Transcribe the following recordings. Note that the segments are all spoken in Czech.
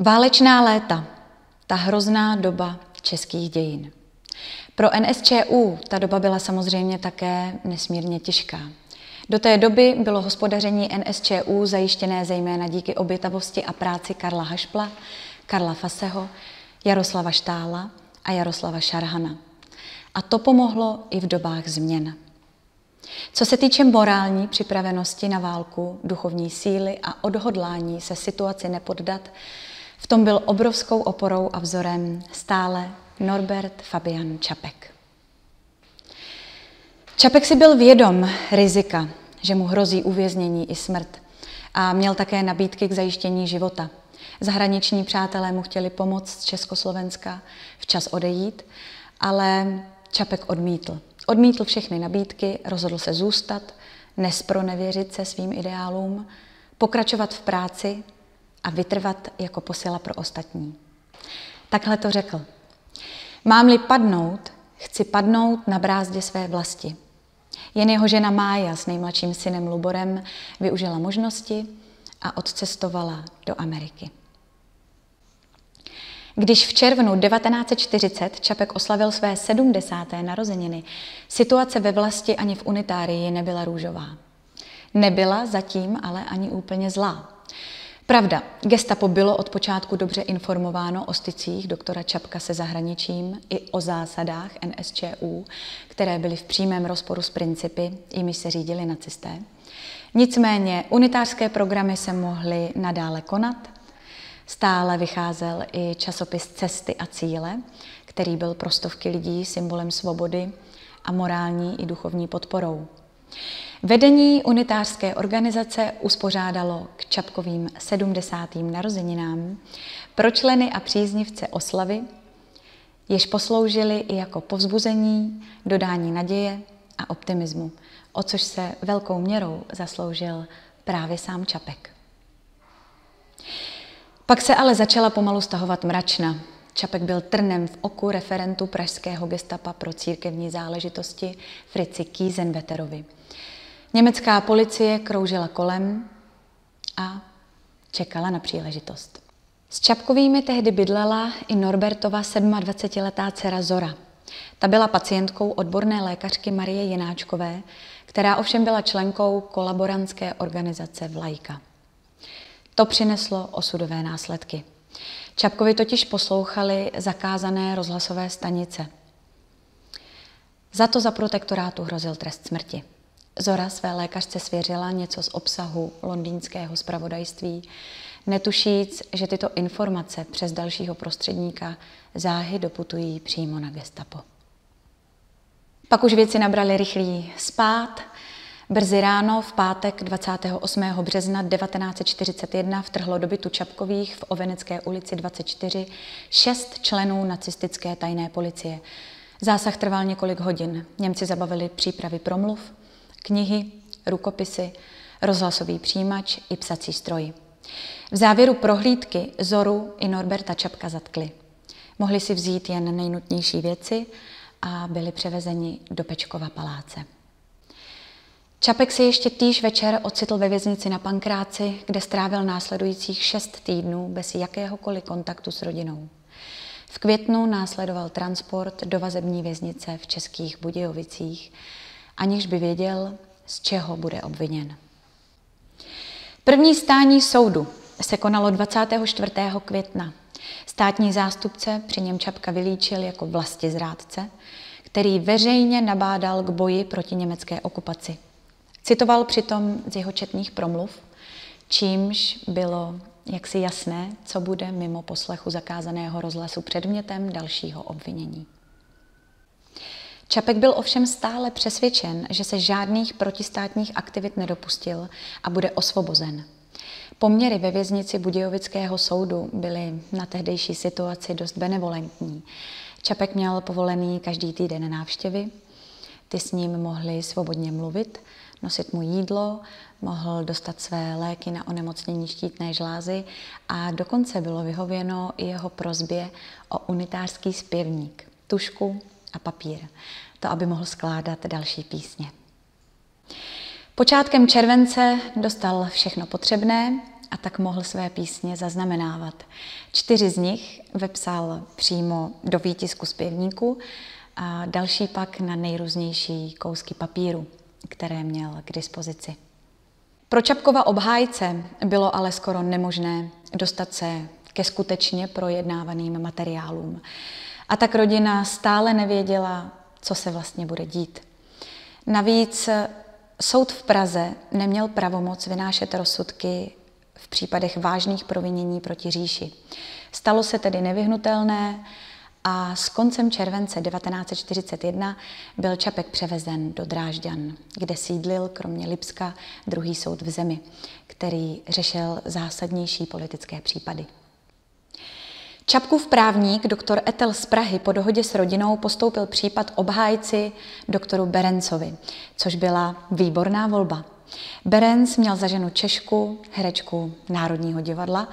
Válečná léta, ta hrozná doba českých dějin. Pro NSČU ta doba byla samozřejmě také nesmírně těžká. Do té doby bylo hospodaření NSČU zajištěné zejména díky obětavosti a práci Karla Hašpla, Karla Faseho, Jaroslava Štála a Jaroslava Šarhana. A to pomohlo i v dobách změn. Co se týče morální připravenosti na válku, duchovní síly a odhodlání se situaci nepoddat, v tom byl obrovskou oporou a vzorem stále Norbert Fabian Čapek. Čapek si byl vědom rizika, že mu hrozí uvěznění i smrt, a měl také nabídky k zajištění života. Zahraniční přátelé mu chtěli pomoct z Československa včas odejít, ale Čapek odmítl. Odmítl všechny nabídky, rozhodl se zůstat, nespronevěřit se svým ideálům, pokračovat v práci a vytrvat jako posila pro ostatní. Takhle to řekl. Mám-li padnout, chci padnout na brázdě své vlasti. Jen jeho žena Mája s nejmladším synem Luborem využila možnosti a odcestovala do Ameriky. Když v červnu 1940 Čapek oslavil své 70. narozeniny, situace ve vlasti ani v unitárii nebyla růžová. Nebyla zatím ale ani úplně zlá. Pravda, gestapo bylo od počátku dobře informováno o stycích doktora Čapka se zahraničím i o zásadách NSČU, které byly v přímém rozporu s principy, jimiž se řídili nacisté. Nicméně unitářské programy se mohly nadále konat. Stále vycházel i časopis Cesty a cíle, který byl pro stovky lidí symbolem svobody a morální i duchovní podporou. Vedení unitářské organizace uspořádalo k Čapkovým 70. narozeninám pro členy a příznivce oslavy, jež posloužily i jako povzbuzení, dodání naděje a optimismu, o což se velkou měrou zasloužil právě sám Čapek. Pak se ale začala pomalu stahovat mračna. Čapek byl trnem v oku referentu pražského gestapa pro církevní záležitosti Fritzi Kiesenwetterovi. Německá policie kroužila kolem a čekala na příležitost. S Čapkovými tehdy bydlela i Norbertova 27letá dcera Zora. Ta byla pacientkou odborné lékařky Marie Jináčkové, která ovšem byla členkou kolaborantské organizace Vlajka. To přineslo osudové následky. Čapkovi totiž poslouchali zakázané rozhlasové stanice. Za to za protektorátu hrozil trest smrti. Zora své lékařce svěřila něco z obsahu londýnského zpravodajství, netušíc, že tyto informace přes dalšího prostředníka záhy doputují přímo na gestapo. Pak už věci nabrali rychlý spád. Brzy ráno v pátek 28. března 1941 vtrhlo do bytu Čapkových v Ovenecké ulici 24 6 členů nacistické tajné policie. Zásah trval několik hodin. Němci zabavili přípravy promluv, knihy, rukopisy, rozhlasový přijímač i psací stroj. V závěru prohlídky Zoru i Norberta Čapka zatkli. Mohli si vzít jen nejnutnější věci a byli převezeni do Pečkova paláce. Čapek se ještě týž večer ocitl ve věznici na Pankráci, kde strávil následujících 6 týdnů bez jakéhokoliv kontaktu s rodinou. V květnu následoval transport do vazební věznice v Českých Budějovicích, aniž by věděl, z čeho bude obviněn. První stání soudu se konalo 24. května. Státní zástupce při něm Čapka vylíčil jako vlastizrádce, který veřejně nabádal k boji proti německé okupaci. Citoval přitom z jeho četných promluv, čímž bylo jaksi jasné, co bude mimo poslechu zakázaného rozhlasu předmětem dalšího obvinění. Čapek byl ovšem stále přesvědčen, že se žádných protistátních aktivit nedopustil a bude osvobozen. Poměry ve věznici Budějovického soudu byly na tehdejší situaci dost benevolentní. Čapek měl povolený každý týden návštěvy, ty s ním mohli svobodně mluvit, nosit mu jídlo, mohl dostat své léky na onemocnění štítné žlázy a dokonce bylo vyhověno i jeho prosbě o unitářský zpěvník, tužku a papír, to aby mohl skládat další písně. Počátkem července dostal všechno potřebné a tak mohl své písně zaznamenávat. 4 z nich vepsal přímo do výtisku zpěvníku a další pak na nejrůznější kousky papíru, které měl k dispozici. Pro Čapkova obhájce bylo ale skoro nemožné dostat se ke skutečně projednávaným materiálům. A tak rodina stále nevěděla, co se vlastně bude dít. Navíc soud v Praze neměl pravomoc vynášet rozsudky v případech vážných provinění proti říši. Stalo se tedy nevyhnutelné a s koncem července 1941 byl Čapek převezen do Drážďan, kde sídlil kromě Lipska druhý soud v zemi, který řešil zásadnější politické případy. Čapkův právník doktor Etel z Prahy po dohodě s rodinou postoupil případ obhájci doktoru Berencovi, což byla výborná volba. Berenc měl za ženu Češku, herečku Národního divadla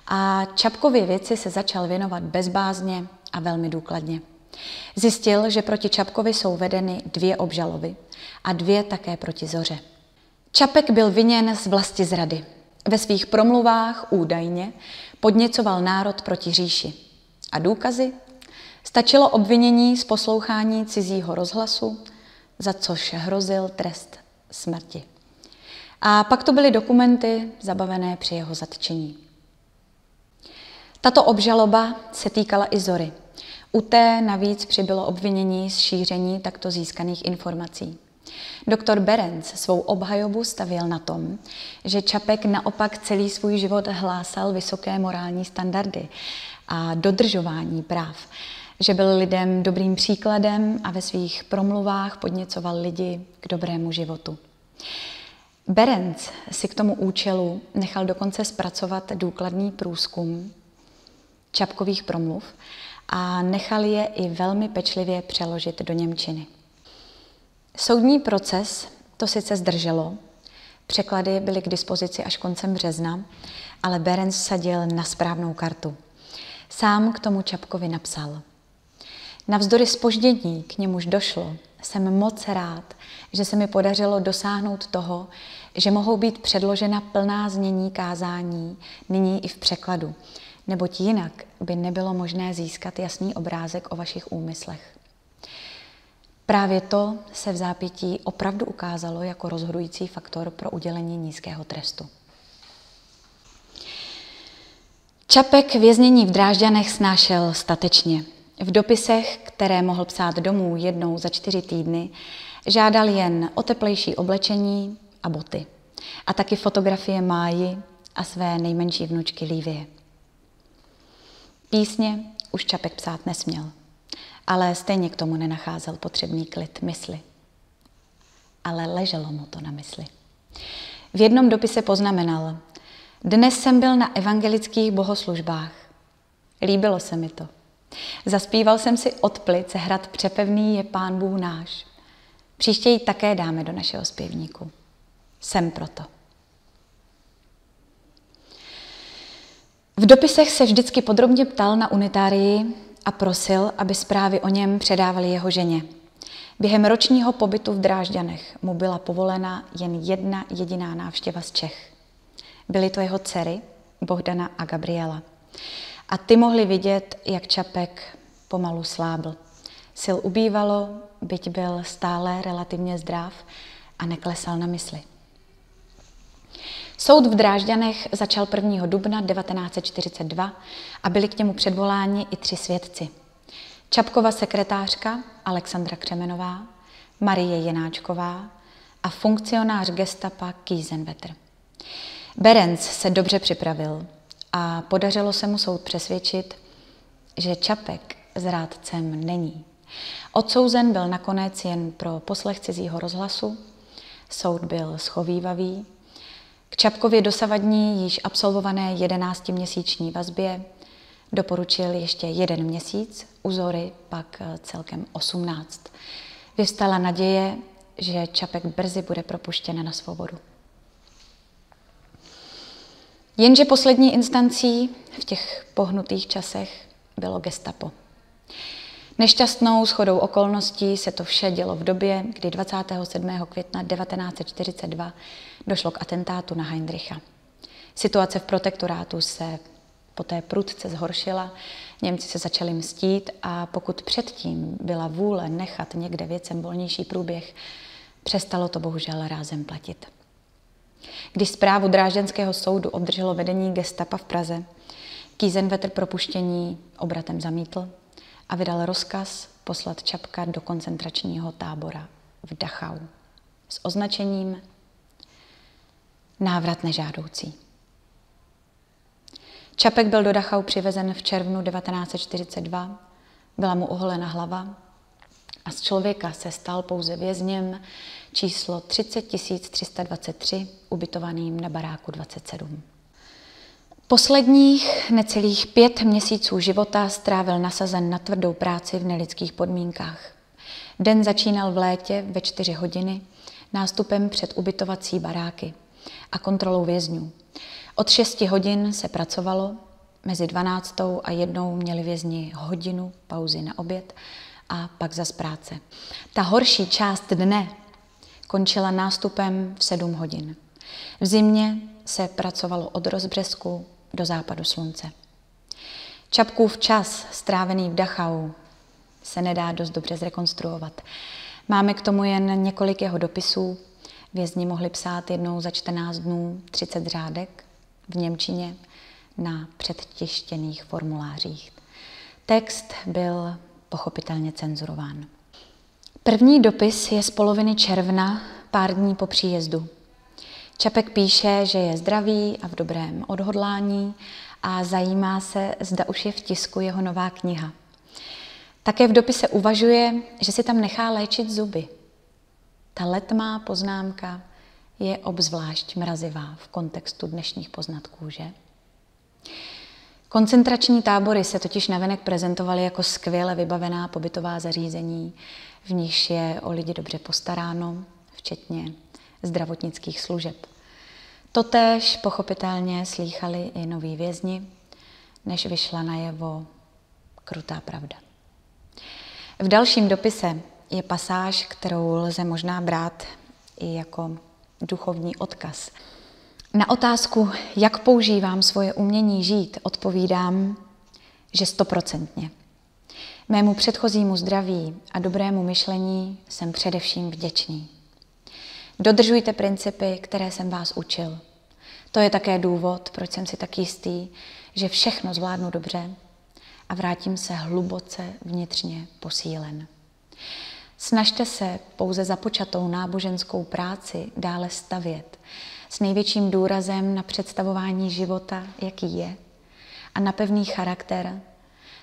a Čapkově věci se začal věnovat bezbázně a velmi důkladně. Zjistil, že proti Čapkovi jsou vedeny 2 obžaloby a 2 také proti Zoře. Čapek byl viněn z vlastizrady. Ve svých promluvách údajně podněcoval národ proti říši. A důkazy? Stačilo obvinění z poslouchání cizího rozhlasu, za což hrozil trest smrti. A pak to byly dokumenty zabavené při jeho zatčení. Tato obžaloba se týkala i Zory. U té navíc přibylo obvinění z šíření takto získaných informací. Doktor Berenc svou obhajobu stavěl na tom, že Čapek naopak celý svůj život hlásal vysoké morální standardy a dodržování práv, že byl lidem dobrým příkladem a ve svých promluvách podněcoval lidi k dobrému životu. Berenc si k tomu účelu nechal dokonce zpracovat důkladný průzkum Čapkových promluv a nechal je i velmi pečlivě přeložit do němčiny. Soudní proces to sice zdrželo, překlady byly k dispozici až koncem března, ale Berenc vsadil na správnou kartu. Sám k tomu Čapkovi napsal: Navzdory zpoždění, k němuž došlo, jsem moc rád, že se mi podařilo dosáhnout toho, že mohou být předložena plná znění kázání nyní i v překladu, neboť jinak by nebylo možné získat jasný obrázek o vašich úmyslech. Právě to se v zápětí opravdu ukázalo jako rozhodující faktor pro udělení nízkého trestu. Čapek věznění v Drážďanech snášel statečně. V dopisech, které mohl psát domů jednou za 4 týdny, žádal jen o teplejší oblečení a boty. A taky fotografie Máji a své nejmenší vnučky Lívie. Písně už Čapek psát nesměl, ale stejně k tomu nenacházel potřebný klid mysli. Ale leželo mu to na mysli. V jednom dopise poznamenal: Dnes jsem byl na evangelických bohoslužbách. Líbilo se mi to. Zaspíval jsem si od plic hrad Přepevný je Pán Bůh náš. Příště ji také dáme do našeho zpěvníku. Jsem proto. V dopisech se vždycky podrobně ptal na unitárii a prosil, aby zprávy o něm předávali jeho ženě. Během ročního pobytu v Drážďanech mu byla povolena jen 1 jediná návštěva z Čech. Byly to jeho dcery, Bohdana a Gabriela. A ty mohli vidět, jak Čapek pomalu slábl. Sil ubývalo, byť byl stále relativně zdrav a neklesal na mysli. Soud v Drážďanech začal 1. dubna 1942 a byli k němu předvoláni i 3 svědci. Čapkova sekretářka Alexandra Křemenová, Marie Jenáčková a funkcionář gestapa Kiesenwetter. Berenc se dobře připravil a podařilo se mu soud přesvědčit, že Čapek zrádcem není. Odsouzen byl nakonec jen pro poslech cizího rozhlasu, soud byl schovívavý, k Čapkově dosavadní již absolvované 11měsíční vazbě doporučil ještě 1 měsíc, u Zory pak celkem 18. Vyvstala naděje, že Čapek brzy bude propuštěn na svobodu. Jenže poslední instancí v těch pohnutých časech bylo gestapo. Nešťastnou shodou okolností se to vše dělo v době, kdy 27. května 1942 došlo k atentátu na Heinricha. Situace v protektorátu se poté prudce zhoršila, Němci se začali mstít a pokud předtím byla vůle nechat někde věcem volnější průběh, přestalo to bohužel rázem platit. Když zprávu drážďanského soudu obdrželo vedení gestapa v Praze, Kiesewetter propuštění obratem zamítl a vydal rozkaz poslat Čapka do koncentračního tábora v Dachau s označením návrat nežádoucí. Čapek byl do Dachau přivezen v červnu 1942, byla mu oholena hlava a z člověka se stal pouze vězněm číslo 30 323, ubytovaným na baráku 27. Posledních necelých 5 měsíců života strávil nasazen na tvrdou práci v nelidských podmínkách. Den začínal v létě ve 4 hodiny nástupem před ubytovací baráky a kontrolou vězňů. Od 6 hodin se pracovalo, mezi 12. a 1 měli vězni hodinu pauzy na oběd a pak zas práce. Ta horší část dne končila nástupem v 7 hodin. V zimě se pracovalo od rozbřesku do západu slunce. Čapkův čas strávený v Dachau se nedá dost dobře zrekonstruovat. Máme k tomu jen několik jeho dopisů. Vězni mohli psát jednou za 14 dnů 30 řádek v němčině na předtištěných formulářích. Text byl pochopitelně cenzurován. První dopis je z poloviny června, pár dní po příjezdu. Čapek píše, že je zdravý a v dobrém odhodlání a zajímá se, zda už je v tisku jeho nová kniha. Také v dopise uvažuje, že si tam nechá léčit zuby. Ta letmá poznámka je obzvlášť mrazivá v kontextu dnešních poznatků, že? Koncentrační tábory se totiž navenek prezentovaly jako skvěle vybavená pobytová zařízení, v nichž je o lidi dobře postaráno, včetně zdravotnických služeb. Totéž pochopitelně slýchali i noví vězni, než vyšla najevo krutá pravda. V dalším dopise je pasáž, kterou lze možná brát i jako duchovní odkaz. Na otázku, jak používám svoje umění žít, odpovídám, že 100%. Mému předchozímu zdraví a dobrému myšlení jsem především vděčný. Dodržujte principy, které jsem vás učil. To je také důvod, proč jsem si tak jistý, že všechno zvládnu dobře a vrátím se hluboce vnitřně posílen. Snažte se pouze započatou náboženskou práci dále stavět s největším důrazem na představování života, jaký je, a na pevný charakter,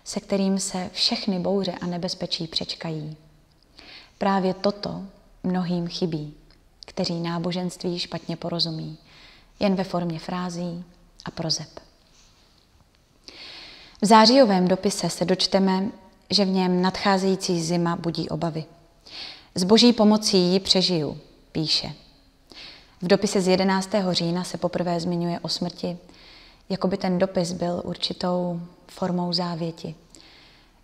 se kterým se všechny bouře a nebezpečí přečkají. Právě toto mnohým chybí, kteří náboženství špatně porozumí, jen ve formě frází a prozeb. V zářijovém dopise se dočteme, že v něm nadcházející zima budí obavy. S boží pomocí ji přežiju, píše. V dopise z 11. října se poprvé zmiňuje o smrti, jako by ten dopis byl určitou formou závěti.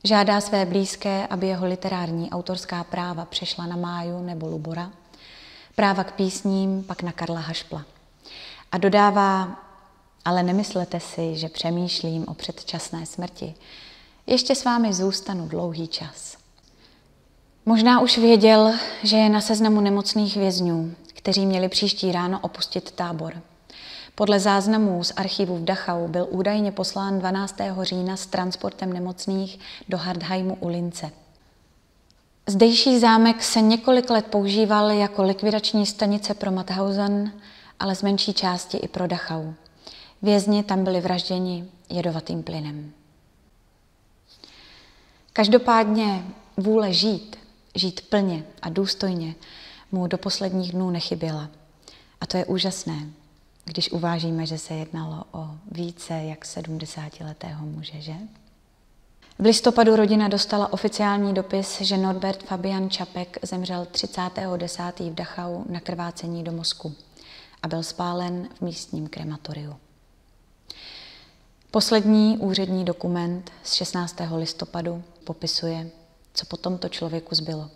Žádá své blízké, aby jeho literární autorská práva přešla na Máju nebo Lubora, práva k písním pak na Karla Hašpla. A dodává, ale nemyslete si, že přemýšlím o předčasné smrti. Ještě s vámi zůstanu dlouhý čas. Možná už věděl, že je na seznamu nemocných vězňů, kteří měli příští ráno opustit tábor. Podle záznamů z archivu v Dachau byl údajně poslán 12. října s transportem nemocných do Hartheimu u Lince. Zdejší zámek se několik let používal jako likvidační stanice pro Mauthausen, ale z menší části i pro Dachau. Vězni tam byli vražděni jedovatým plynem. Každopádně vůle žít plně a důstojně, mu do posledních dnů nechyběla. A to je úžasné, když uvážíme, že se jednalo o více jak 70letého muže, že? V listopadu rodina dostala oficiální dopis, že Norbert Fabian Čapek zemřel 30.10. v Dachau na krvácení do mozku a byl spálen v místním krematoriu. Poslední úřední dokument z 16. listopadu popisuje, co po tomto člověku zbylo.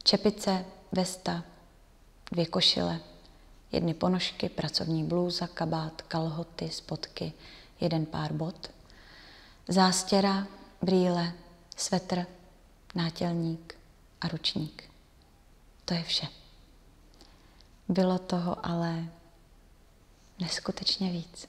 Čepice, vesta, 2 košile, Jedny ponožky, pracovní blůza, kabát, kalhoty, spodky, jeden pár bot, zástěra, brýle, svetr, nátělník a ručník. To je vše. Bylo toho ale neskutečně víc.